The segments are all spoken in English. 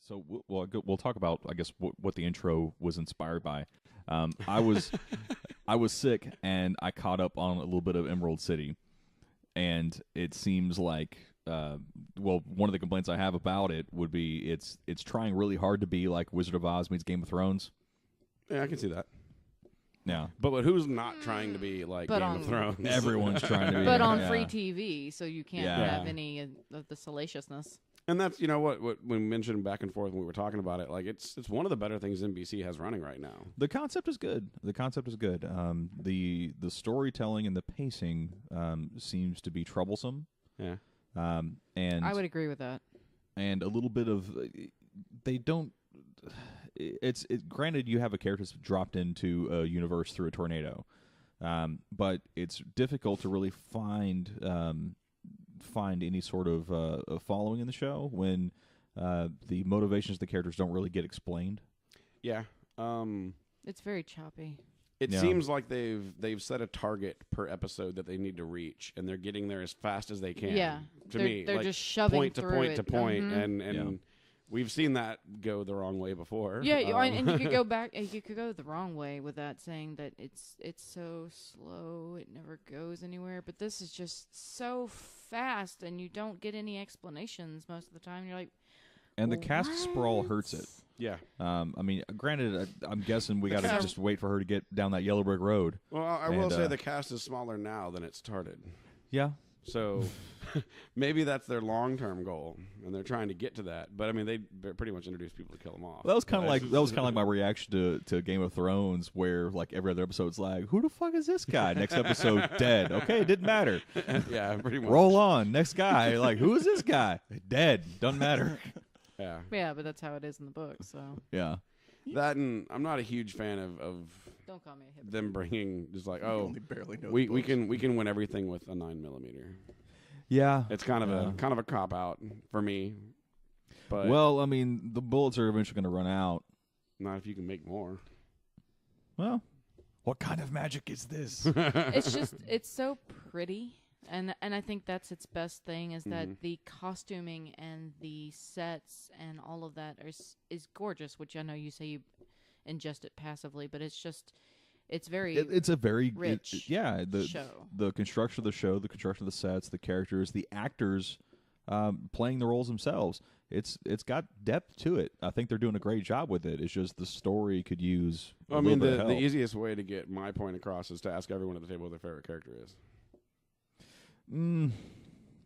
So we'll talk about, I guess, what the intro was inspired by. I was I was sick, and I caught up on a little bit of Emerald City, and it seems like one of the complaints I have about it would be it's trying really hard to be like Wizard of Oz meets Game of Thrones. Yeah, I can see that. Yeah, but who's not trying to be like Game of Thrones? Everyone's trying to be. But on free TV, so you can't have any of the salaciousness. And that's, what we mentioned back and forth when we were talking about it. Like, it's one of the better things NBC has running right now. The concept is good. The storytelling and the pacing seems to be troublesome. Yeah. And I would agree with that. And a little bit of they don't. It's granted you have a character that's dropped into a universe through a tornado, but it's difficult to really find any sort of following in the show when the motivations of the characters don't really get explained. Yeah. It's very choppy. It seems like they've set a target per episode that they need to reach, and they're getting there as fast as they can. Yeah. They're just shoving point to through point it. to point, and we've seen that go the wrong way before. Yeah, and you could go back. You could go the wrong way with that, saying that it's so slow, it never goes anywhere. But this is just so fast, and you don't get any explanations most of the time. You're like, and the cast sprawl hurts it. Yeah. I mean, granted, I'm guessing we got to just wait for her to get down that yellow brick road. Well, I will say the cast is smaller now than it started. Yeah. So maybe that's their long-term goal, and they're trying to get to that. But I mean, they pretty much introduced people to kill them off. Well, that was kind of like my reaction to Game of Thrones, where like every other episode's like, who the fuck is this guy? Next episode, dead. Okay, it didn't matter. Yeah, pretty much. Roll on. Next guy, like, who is this guy? Dead. Doesn't matter. Yeah. Yeah, but that's how it is in the book. So yeah. That, and I'm not a huge fan of don't call me a hypocrite. them bringing just like, only barely know we can win everything with a 9mm. Yeah, it's kind of a cop out for me. But well, I mean, the bullets are eventually going to run out. Not if you can make more. Well, what kind of magic is this? It's so pretty. And I think that's its best thing is that the costuming and the sets and all of that is gorgeous, which I know you say you ingest it passively, but it's very it's a very rich show. The construction of the show, the construction of the sets, the characters, the actors playing the roles themselves. It's got depth to it. I think they're doing a great job with it. It's just the story could use a little bit of help. The easiest way to get my point across is to ask everyone at the table what their favorite character is.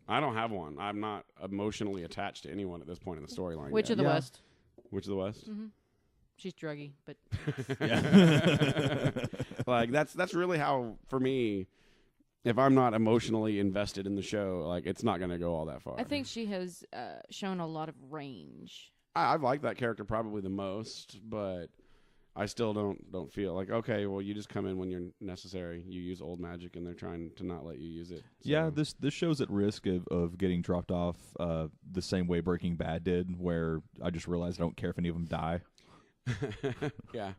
I don't have one. I'm not emotionally attached to anyone at this point in the storyline. Witch of the West. Witch of the West? Mm-hmm. She's druggy, but like that's really how, for me, if I'm not emotionally invested in the show, like it's not going to go all that far. I think she has shown a lot of range. I've liked that character probably the most, but I still don't feel like, okay, well, you just come in when you're necessary. You use old magic, and they're trying to not let you use it. So. Yeah, this show's at risk of getting dropped off the same way Breaking Bad did, where I just realized I don't care if any of them die. Yeah.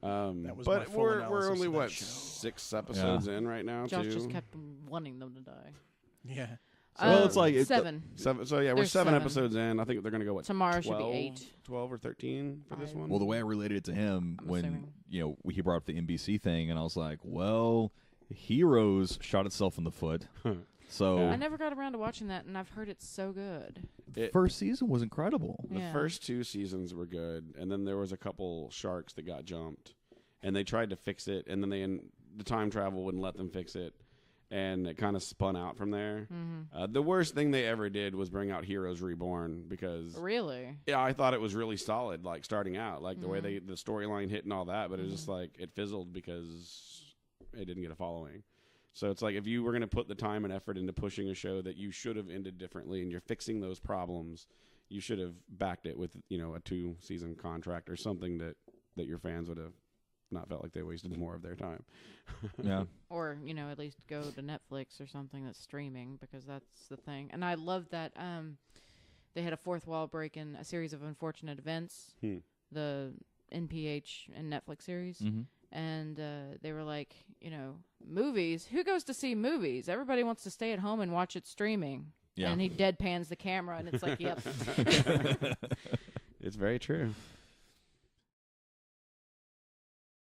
That was but my full we're only, of that what, show. 6 episodes in right now, Josh too? just kept wanting them to die. Yeah. Well, it's like 7. So yeah, we're 7 episodes in. I think they're going to go, what, tomorrow 12, should be 8. 12 or 13 for this one? Well, the way I related it to him I'm when assuming. he brought up the NBC thing, and I was like, well, Heroes shot itself in the foot. So I never got around to watching that, and I've heard it's so good. The first season was incredible. The first 2 seasons were good, and then there was a couple sharks that got jumped, and they tried to fix it, and then the time travel wouldn't let them fix it, and it kind of spun out from there. Mm-hmm. The worst thing they ever did was bring out Heroes Reborn, because really, yeah, I thought it was really solid, like starting out, like the way the storyline hit and all that, but it was just like it fizzled because it didn't get a following. So it's like if you were going to put the time and effort into pushing a show that you should have ended differently, and you're fixing those problems, you should have backed it with a 2-season contract or something that your fans would have not felt like they wasted more of their time. Yeah. Or at least go to Netflix or something that's streaming, because that's the thing. And I love that they had a fourth wall break in a series of unfortunate events, the NPH and Netflix series. Mm-hmm. And they were like, movies? Who goes to see movies? Everybody wants to stay at home and watch it streaming. Yeah. And he deadpans the camera, and it's like, yep. It's very true.